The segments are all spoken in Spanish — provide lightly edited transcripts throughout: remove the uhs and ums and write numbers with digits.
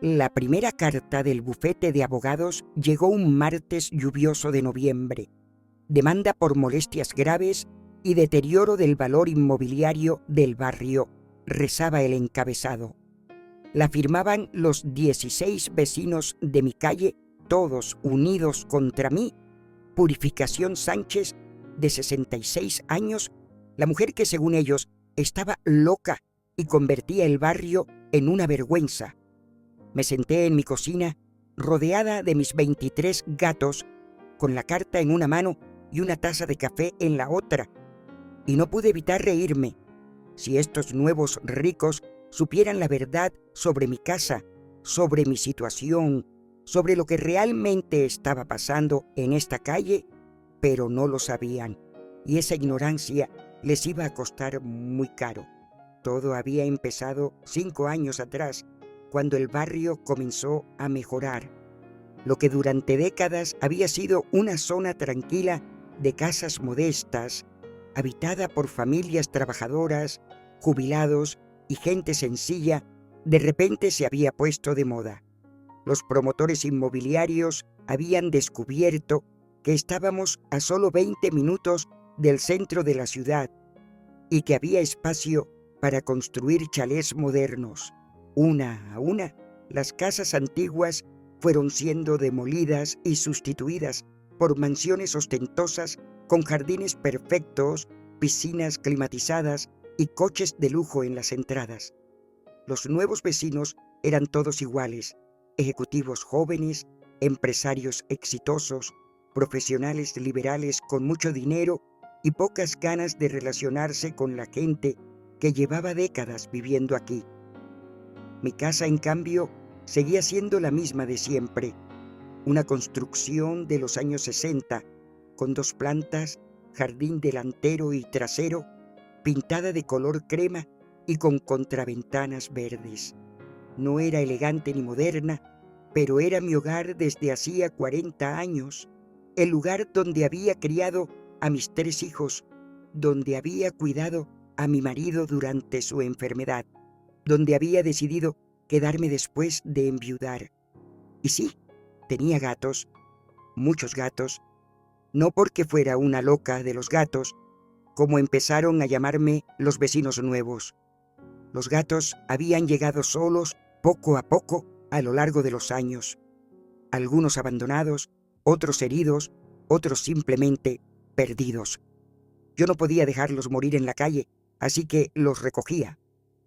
La primera carta del bufete de abogados llegó un martes lluvioso de noviembre. Demanda por molestias graves y deterioro del valor inmobiliario del barrio, rezaba el encabezado. La firmaban los 16 vecinos de mi calle, todos unidos contra mí. Purificación Sánchez, de 66 años, la mujer que según ellos estaba loca y convertía el barrio en una vergüenza. Me senté en mi cocina, rodeada de mis 23 gatos, con la carta en una mano y una taza de café en la otra, y no pude evitar reírme. Si estos nuevos ricos supieran la verdad sobre mi casa, sobre mi situación, sobre lo que realmente estaba pasando en esta calle, pero no lo sabían, y esa ignorancia les iba a costar muy caro. Todo había empezado 5 años atrás, cuando el barrio comenzó a mejorar. Lo que durante décadas había sido una zona tranquila de casas modestas, habitada por familias trabajadoras, jubilados y gente sencilla, de repente se había puesto de moda. Los promotores inmobiliarios habían descubierto que estábamos a solo 20 minutos del centro de la ciudad y que había espacio para construir chalés modernos. Una a una, las casas antiguas fueron siendo demolidas y sustituidas por mansiones ostentosas con jardines perfectos, piscinas climatizadas y coches de lujo en las entradas. Los nuevos vecinos eran todos iguales: ejecutivos jóvenes, empresarios exitosos, profesionales liberales con mucho dinero y pocas ganas de relacionarse con la gente que llevaba décadas viviendo aquí. Mi casa, en cambio, seguía siendo la misma de siempre, una construcción de los años 60, con 2 plantas, jardín delantero y trasero, pintada de color crema y con contraventanas verdes. No era elegante ni moderna, pero era mi hogar desde hacía 40 años, el lugar donde había criado a mis 3 hijos, donde había cuidado a mi marido durante su enfermedad, donde había decidido quedarme después de enviudar. Y sí, tenía gatos, muchos gatos, no porque fuera una loca de los gatos, como empezaron a llamarme los vecinos nuevos. Los gatos habían llegado solos, poco a poco, a lo largo de los años. Algunos abandonados, otros heridos, otros simplemente perdidos. Yo no podía dejarlos morir en la calle, así que los recogía,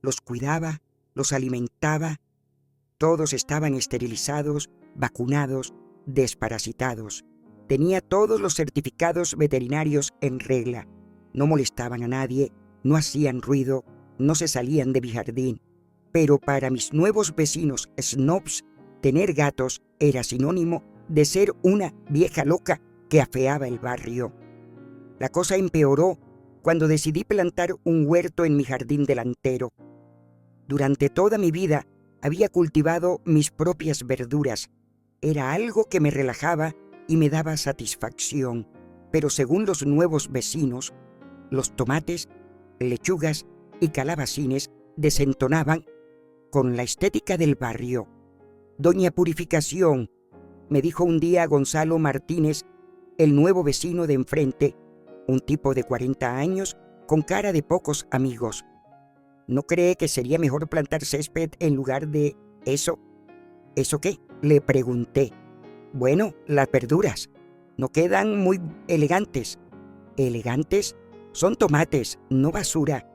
los cuidaba, los alimentaba. Todos estaban esterilizados, vacunados, desparasitados. Tenía todos los certificados veterinarios en regla. No molestaban a nadie, no hacían ruido, no se salían de mi jardín. Pero para mis nuevos vecinos snobs, tener gatos era sinónimo de ser una vieja loca que afeaba el barrio. La cosa empeoró cuando decidí plantar un huerto en mi jardín delantero. Durante toda mi vida había cultivado mis propias verduras. Era algo que me relajaba y me daba satisfacción. Pero según los nuevos vecinos, los tomates, lechugas y calabacines desentonaban con la estética del barrio. «Doña Purificación», me dijo un día Gonzalo Martínez, el nuevo vecino de enfrente, un tipo de 40 años con cara de pocos amigos. ¿No cree que sería mejor plantar césped en lugar de eso? ¿Eso qué?, le pregunté. Bueno, las verduras. No quedan muy elegantes. ¿Elegantes? Son tomates, no basura.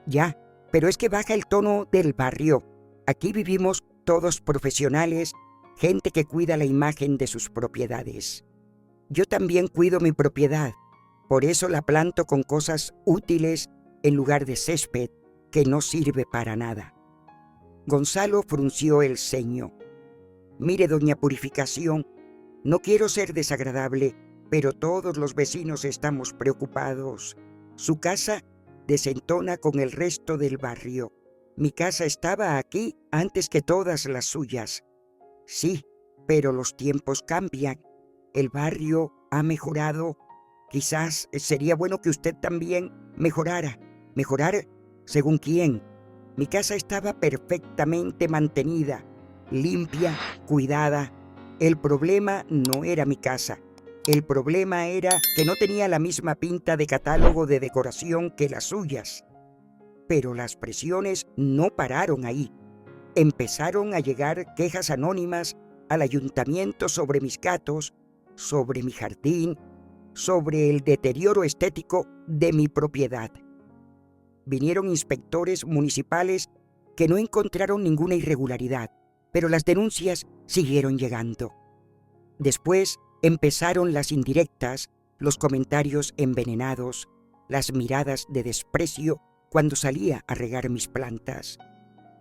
Ya, pero es que baja el tono del barrio. Aquí vivimos todos profesionales, gente que cuida la imagen de sus propiedades. Yo también cuido mi propiedad, por eso la planto con cosas útiles en lugar de césped que no sirve para nada. Gonzalo frunció el ceño. Mire, doña Purificación, no quiero ser desagradable, pero todos los vecinos estamos preocupados. Su casa desentona con el resto del barrio. Mi casa estaba aquí antes que todas las suyas. Sí, pero los tiempos cambian. El barrio ha mejorado. Quizás sería bueno que usted también mejorara. ¿Mejorar según quién? Mi casa estaba perfectamente mantenida. limpia, cuidada. El problema no era mi casa. El problema era que no tenía la misma pinta de catálogo de decoración que las suyas. Pero las presiones no pararon ahí. Empezaron a llegar quejas anónimas al ayuntamiento sobre mis gatos, sobre mi jardín, sobre el deterioro estético de mi propiedad. Vinieron inspectores municipales que no encontraron ninguna irregularidad, pero las denuncias siguieron llegando. Después empezaron las indirectas, los comentarios envenenados, las miradas de desprecio cuando salía a regar mis plantas.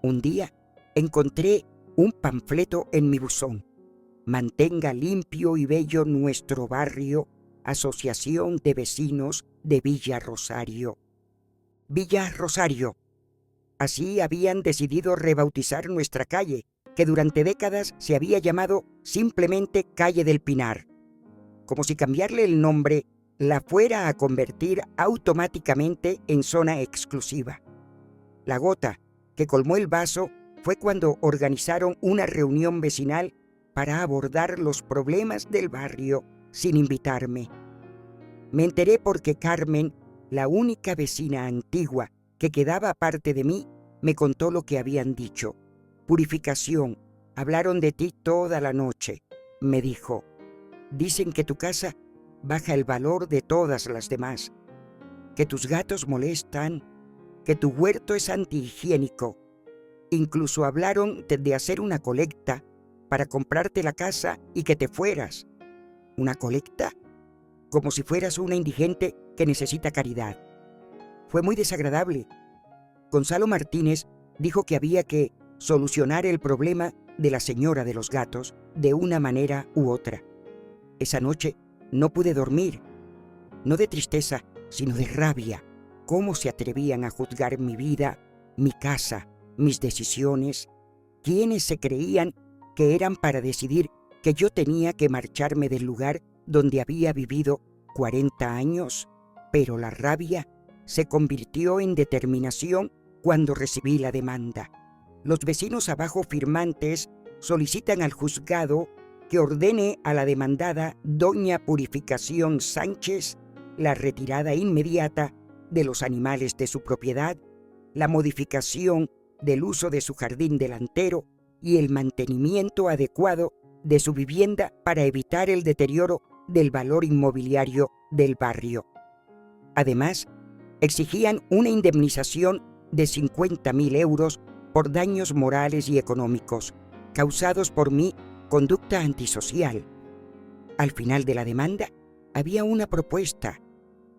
Un día encontré un panfleto en mi buzón. Mantenga limpio y bello nuestro barrio, Asociación de Vecinos de Villa Rosario. Villa Rosario. Así habían decidido rebautizar nuestra calle, que durante décadas se había llamado simplemente Calle del Pinar. Como si cambiarle el nombre la fuera a convertir automáticamente en zona exclusiva. La gota que colmó el vaso fue cuando organizaron una reunión vecinal para abordar los problemas del barrio sin invitarme. Me enteré porque Carmen, la única vecina antigua que quedaba aparte de mí, me contó lo que habían dicho. Purificación, hablaron de ti toda la noche, me dijo. Dicen que tu casa baja el valor de todas las demás, que tus gatos molestan, que tu huerto es antihigiénico. Incluso hablaron de hacer una colecta para comprarte la casa y que te fueras. ¿Una colecta? Como si fueras una indigente que necesita caridad. Fue muy desagradable. Gonzalo Martínez dijo que había que solucionar el problema de la señora de los gatos de una manera u otra. Esa noche no pude dormir, no de tristeza, sino de rabia. ¿Cómo se atrevían a juzgar mi vida, mi casa, mis decisiones? ¿Quiénes se creían que eran para decidir que yo tenía que marcharme del lugar donde había vivido 40 años? Pero la rabia se convirtió en determinación cuando recibí la demanda. Los vecinos abajo firmantes solicitan al juzgado que ordene a la demandada doña Purificación Sánchez la retirada inmediata de los animales de su propiedad, la modificación del uso de su jardín delantero y el mantenimiento adecuado de su vivienda para evitar el deterioro del valor inmobiliario del barrio. Además, exigían una indemnización de 50.000 euros por daños morales y económicos causados por mi conducta antisocial. Al final de la demanda había una propuesta.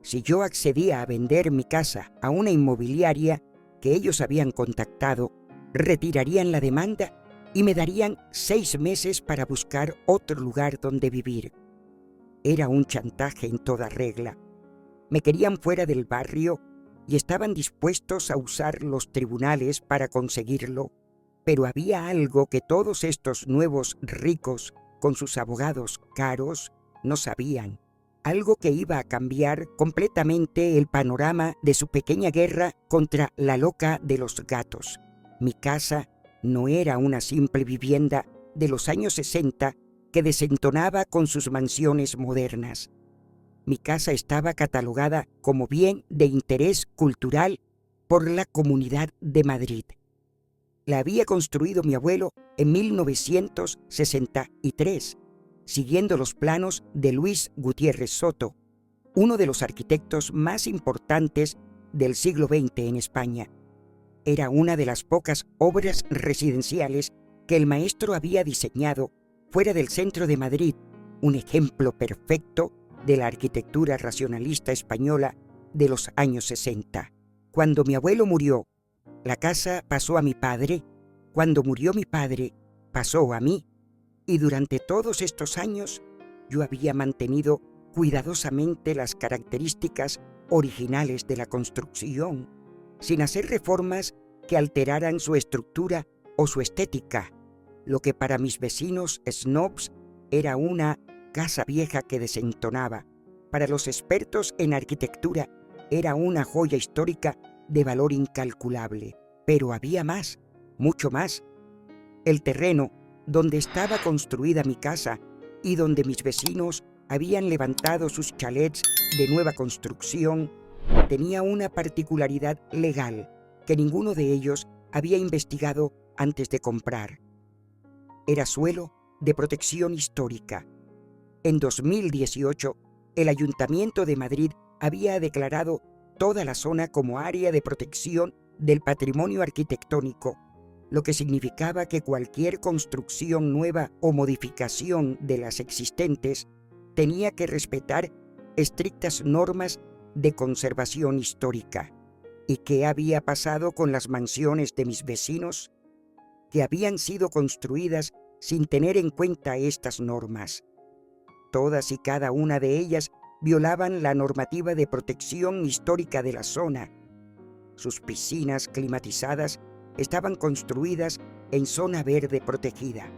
Si yo accedía a vender mi casa a una inmobiliaria que ellos habían contactado, retirarían la demanda y me darían 6 meses para buscar otro lugar donde vivir. Era un chantaje en toda regla. Me querían fuera del barrio y estaban dispuestos a usar los tribunales para conseguirlo. Pero había algo que todos estos nuevos ricos, con sus abogados caros, no sabían. Algo que iba a cambiar completamente el panorama de su pequeña guerra contra la loca de los gatos. Mi casa no era una simple vivienda de los años 60 que desentonaba con sus mansiones modernas. Mi casa estaba catalogada como bien de interés cultural por la Comunidad de Madrid. La había construido mi abuelo en 1963, siguiendo los planos de Luis Gutiérrez Soto, uno de los arquitectos más importantes del siglo XX en España. Era una de las pocas obras residenciales que el maestro había diseñado fuera del centro de Madrid, un ejemplo perfecto de la arquitectura racionalista española de los años 60. Cuando mi abuelo murió, la casa pasó a mi padre. Cuando murió mi padre, pasó a mí. Y durante todos estos años, yo había mantenido cuidadosamente las características originales de la construcción, sin hacer reformas que alteraran su estructura o su estética, lo que para mis vecinos snobs era una casa vieja que desentonaba. Para los expertos en arquitectura era una joya histórica de valor incalculable. Pero había más, mucho más. El terreno donde estaba construida mi casa y donde mis vecinos habían levantado sus chalets de nueva construcción tenía una particularidad legal que ninguno de ellos había investigado antes de comprar. Era suelo de protección histórica. En 2018, el Ayuntamiento de Madrid había declarado toda la zona como área de protección del patrimonio arquitectónico, lo que significaba que cualquier construcción nueva o modificación de las existentes tenía que respetar estrictas normas de conservación histórica. ¿Y qué había pasado con las mansiones de mis vecinos? Que habían sido construidas sin tener en cuenta estas normas. Todas y cada una de ellas violaban la normativa de protección histórica de la zona. Sus piscinas climatizadas estaban construidas en zona verde protegida.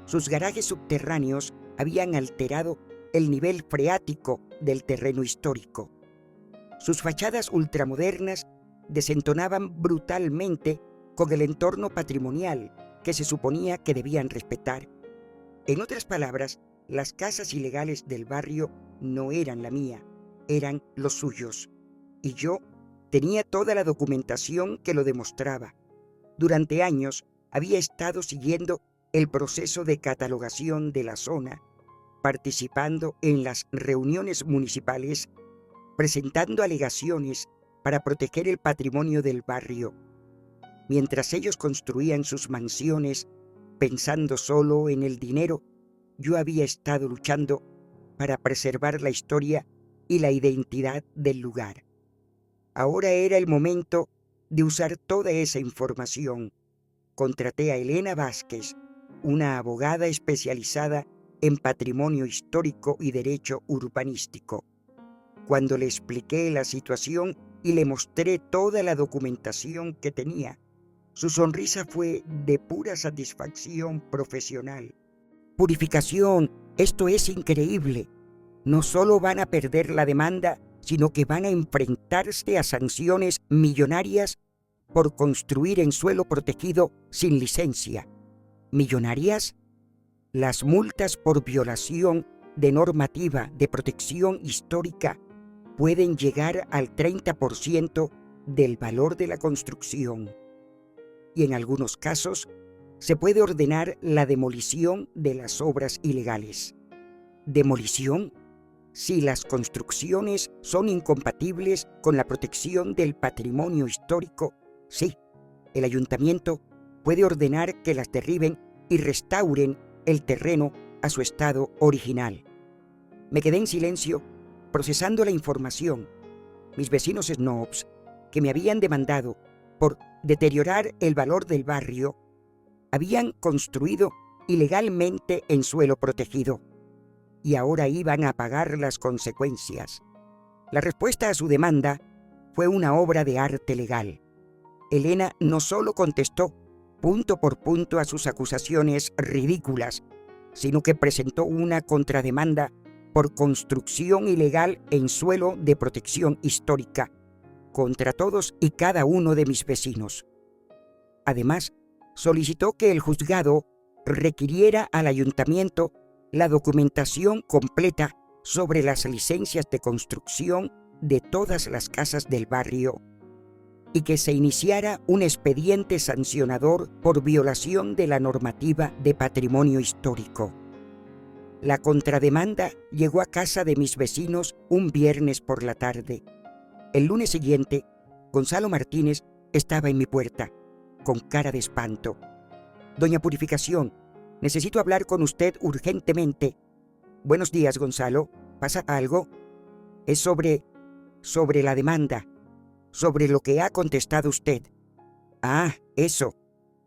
Sus garajes subterráneos habían alterado el nivel freático del terreno histórico. Sus fachadas ultramodernas desentonaban brutalmente con el entorno patrimonial que se suponía que debían respetar. En otras palabras, las casas ilegales del barrio no eran la mía, eran los suyos. Y yo tenía toda la documentación que lo demostraba. Durante años había estado siguiendo el proceso de catalogación de la zona, participando en las reuniones municipales, presentando alegaciones para proteger el patrimonio del barrio. Mientras ellos construían sus mansiones, pensando solo en el dinero, yo había estado luchando para preservar la historia y la identidad del lugar. Ahora era el momento de usar toda esa información. Contraté a Elena Vázquez, una abogada especializada en patrimonio histórico y derecho urbanístico. Cuando le expliqué la situación y le mostré toda la documentación que tenía, su sonrisa fue de pura satisfacción profesional. Purificación, esto es increíble. No solo van a perder la demanda, sino que van a enfrentarse a sanciones millonarias por construir en suelo protegido sin licencia. ¿Millonarias? Las multas por violación de normativa de protección histórica pueden llegar al 30% del valor de la construcción. Y en algunos casos se puede ordenar la demolición de las obras ilegales. ¿Demolición? Si las construcciones son incompatibles con la protección del patrimonio histórico, sí, el ayuntamiento puede ordenar que las derriben y restauren el terreno a su estado original. Me quedé en silencio, procesando la información. Mis vecinos snobs, que me habían demandado por deteriorar el valor del barrio, habían construido ilegalmente en suelo protegido y ahora iban a pagar las consecuencias. La respuesta a su demanda fue una obra de arte legal. Elena no solo contestó punto por punto a sus acusaciones ridículas, sino que presentó una contrademanda por construcción ilegal en suelo de protección histórica contra todos y cada uno de mis vecinos. Además, solicitó que el juzgado requiriera al ayuntamiento la documentación completa sobre las licencias de construcción de todas las casas del barrio y que se iniciara un expediente sancionador por violación de la normativa de patrimonio histórico. La contrademanda llegó a casa de mis vecinos un viernes por la tarde. El lunes siguiente, Gonzalo Martínez estaba en mi puerta, con cara de espanto. «Doña Purificación, necesito hablar con usted urgentemente». «Buenos días, Gonzalo. ¿Pasa algo?» «Es sobre la demanda, sobre lo que ha contestado usted». «Ah, eso.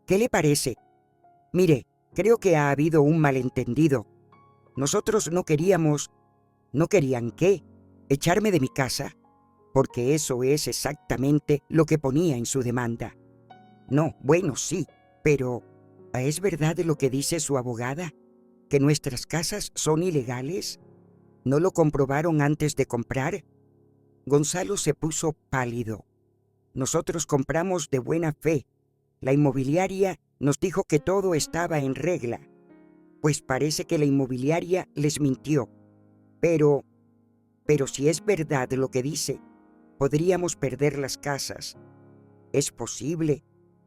¿Qué le parece?» «Mire, creo que ha habido un malentendido. Nosotros no queríamos». «¿No querían qué? ¿Echarme de mi casa?» «Porque eso es exactamente lo que ponía en su demanda». «No, bueno, sí, pero ¿es verdad lo que dice su abogada? ¿Que nuestras casas son ilegales? ¿No lo comprobaron antes de comprar?» Gonzalo se puso pálido. «Nosotros compramos de buena fe. La inmobiliaria Nos dijo que todo estaba en regla, pues parece que la inmobiliaria les mintió. Pero si es verdad lo que dice, podríamos perder las casas. Es posible,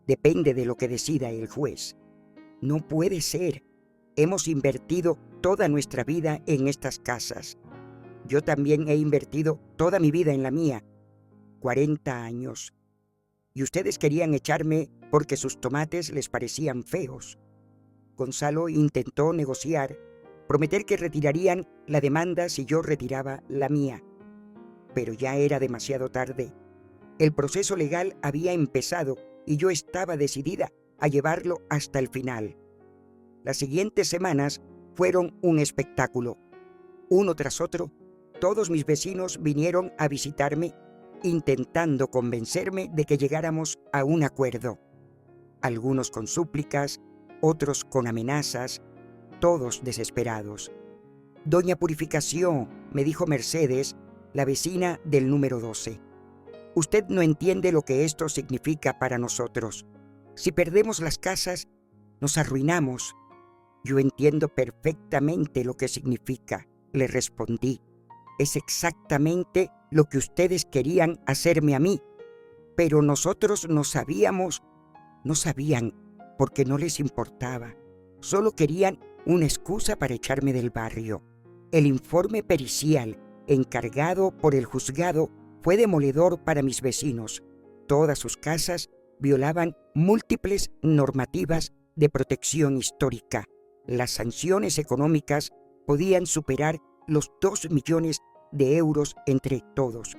depende de lo que decida el juez. No puede ser. Hemos invertido toda nuestra vida en estas casas. Yo también he invertido toda mi vida en la mía, 40 años. Y ustedes querían echarme porque sus tomates les parecían feos. Gonzalo intentó negociar, prometer que retirarían la demanda si yo retiraba la mía. Pero ya era demasiado tarde. El proceso legal había empezado y yo estaba decidida a llevarlo hasta el final. Las siguientes semanas fueron un espectáculo. Uno tras otro, todos mis vecinos vinieron a visitarme intentando convencerme de que llegáramos a un acuerdo. Algunos con súplicas, otros con amenazas, todos desesperados. «Doña Purificación», me dijo Mercedes, la vecina del número 12. «Usted no entiende lo que esto significa para nosotros. Si perdemos las casas, nos arruinamos». «Yo entiendo perfectamente lo que significa», le respondí. «Es exactamente lo que ustedes querían hacerme a mí, pero nosotros no sabían, porque no les importaba. Solo querían una excusa para echarme del barrio. El informe pericial encargado por el juzgado fue demoledor para mis vecinos. Todas sus casas violaban múltiples normativas de protección histórica. Las sanciones económicas podían superar los 2 millones de euros entre todos.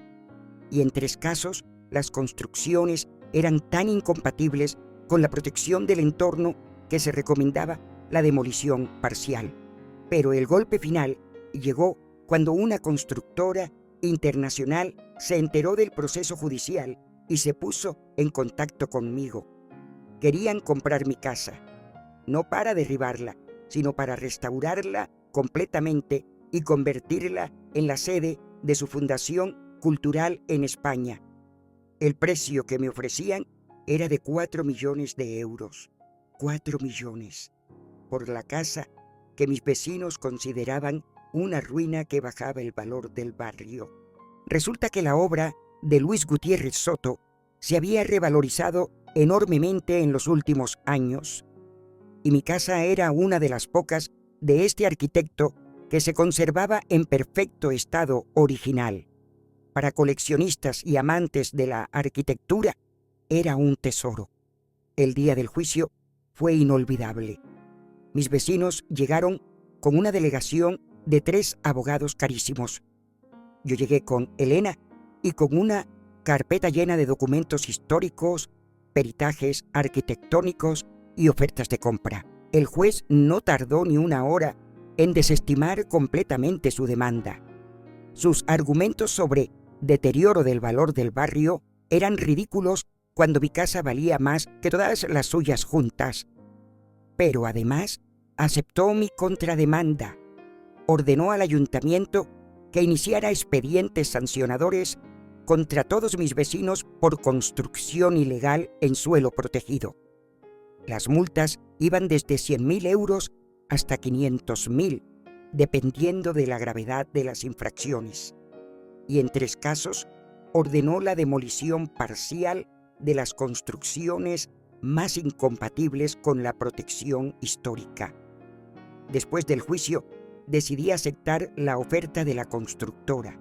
Y en 3 casos, las construcciones eran tan incompatibles con la protección del entorno que se recomendaba la demolición parcial. Pero el golpe final llegó cuando una constructora internacional se enteró del proceso judicial y se puso en contacto conmigo. Querían comprar mi casa, no para derribarla, sino para restaurarla completamente y convertirla en la sede de su fundación cultural en España. El precio que me ofrecían era de 4 millones de euros. 4 millones. Por la casa que mis vecinos consideraban una ruina que bajaba el valor del barrio. Resulta que la obra de Luis Gutiérrez Soto se había revalorizado enormemente en los últimos años, y mi casa era una de las pocas de este arquitecto que se conservaba en perfecto estado original. Para coleccionistas y amantes de la arquitectura, era un tesoro. El día del juicio fue inolvidable. Mis vecinos llegaron con una delegación de 3 abogados carísimos. Yo llegué con Elena y con una carpeta llena de documentos históricos, peritajes arquitectónicos y ofertas de compra. El juez no tardó ni una hora en desestimar completamente su demanda. Sus argumentos sobre deterioro del valor del barrio eran ridículos cuando mi casa valía más que todas las suyas juntas. Pero además aceptó mi contrademanda. Ordenó al ayuntamiento que iniciara expedientes sancionadores contra todos mis vecinos por construcción ilegal en suelo protegido. Las multas iban desde 100.000 euros hasta 500.000, dependiendo de la gravedad de las infracciones. Y en 3 casos ordenó la demolición parcial de las construcciones más incompatibles con la protección histórica. Después del juicio, decidí aceptar la oferta de la constructora,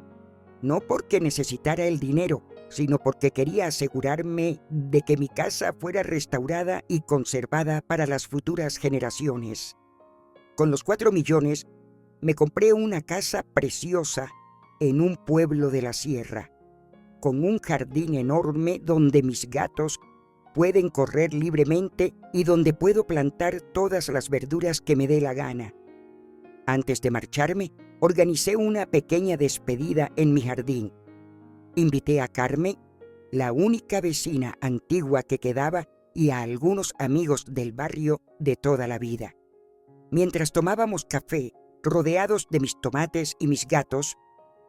no porque necesitara el dinero, sino porque quería asegurarme de que mi casa fuera restaurada y conservada para las futuras generaciones. Con los 4 millones, me compré una casa preciosa en un pueblo de la sierra, con un jardín enorme donde mis gatos pueden correr libremente y donde puedo plantar todas las verduras que me dé la gana. Antes de marcharme, organicé una pequeña despedida en mi jardín. Invité a Carmen, la única vecina antigua que quedaba, y a algunos amigos del barrio de toda la vida. Mientras tomábamos café, rodeados de mis tomates y mis gatos,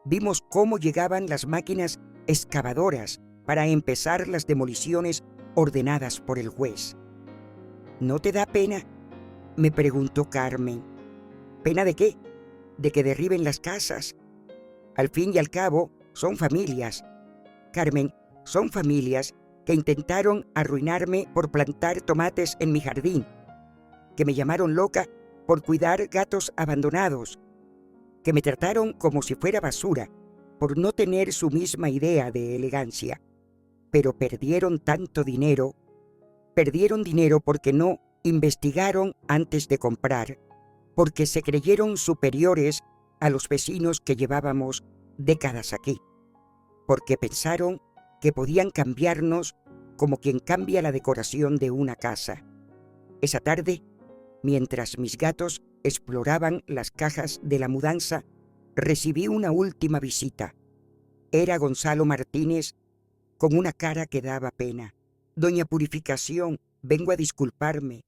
vimos cómo llegaban las máquinas excavadoras para empezar las demoliciones ordenadas por el juez. ¿No te da pena?, me preguntó Carmen. ¿Pena de qué? De que derriben las casas. Al fin y al cabo, son familias. Carmen, son familias que intentaron arruinarme por plantar tomates en mi jardín, que me llamaron loca por cuidar gatos abandonados, que me trataron como si fuera basura por no tener su misma idea de elegancia. Pero perdieron dinero porque no investigaron antes de comprar, porque se creyeron superiores a los vecinos que llevábamos décadas aquí, porque pensaron que podían cambiarnos como quien cambia la decoración de una casa. Esa tarde, mientras mis gatos exploraban las cajas de la mudanza, recibí una última visita. Era Gonzalo Martínez con una cara que daba pena. Doña Purificación, vengo a disculparme.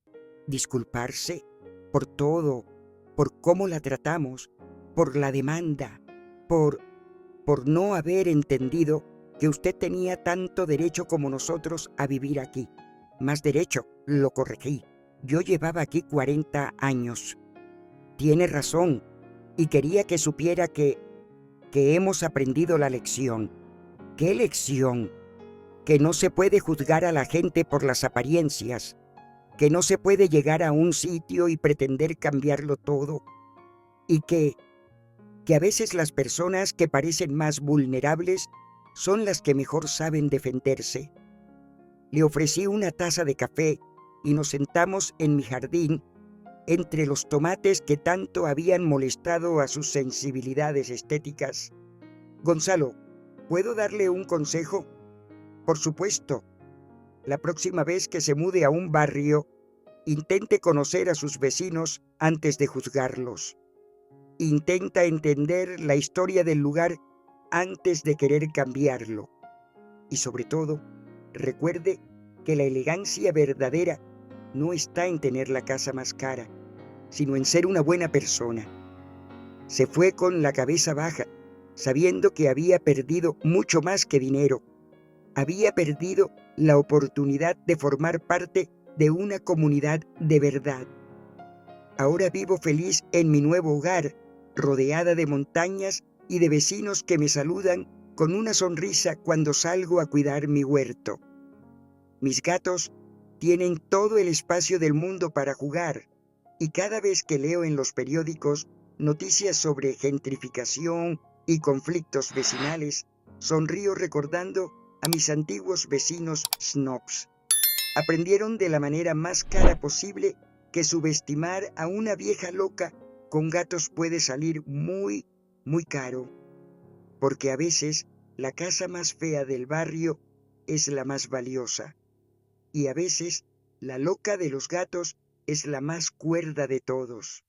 ¿Disculparse? Por todo, por cómo la tratamos, por la demanda, por no haber entendido que usted tenía tanto derecho como nosotros a vivir aquí. Más derecho, lo corregí. Yo llevaba aquí 40 años. Tiene razón, y quería que supiera que hemos aprendido la lección. ¿Qué lección? Que no se puede juzgar a la gente por las apariencias, que no se puede llegar a un sitio y pretender cambiarlo todo, y que a veces las personas que parecen más vulnerables son las que mejor saben defenderse. Le ofrecí una taza de café y nos sentamos en mi jardín entre los tomates que tanto habían molestado a sus sensibilidades estéticas. Gonzalo, ¿puedo darle un consejo? Por supuesto. La próxima vez que se mude a un barrio, intente conocer a sus vecinos antes de juzgarlos. Intenta entender la historia del lugar antes de querer cambiarlo. Y sobre todo, recuerde que la elegancia verdadera no está en tener la casa más cara, sino en ser una buena persona. Se fue con la cabeza baja, sabiendo que había perdido mucho más que dinero. Había perdido la oportunidad de formar parte de una comunidad de verdad. Ahora vivo feliz en mi nuevo hogar, rodeada de montañas y de vecinos que me saludan con una sonrisa cuando salgo a cuidar mi huerto. Mis gatos tienen todo el espacio del mundo para jugar, y cada vez que leo en los periódicos noticias sobre gentrificación y conflictos vecinales, sonrío recordando a mis antiguos vecinos snobs. Aprendieron de la manera más cara posible que subestimar a una vieja loca con gatos puede salir muy, muy caro, porque a veces la casa más fea del barrio es la más valiosa, y a veces la loca de los gatos es la más cuerda de todos.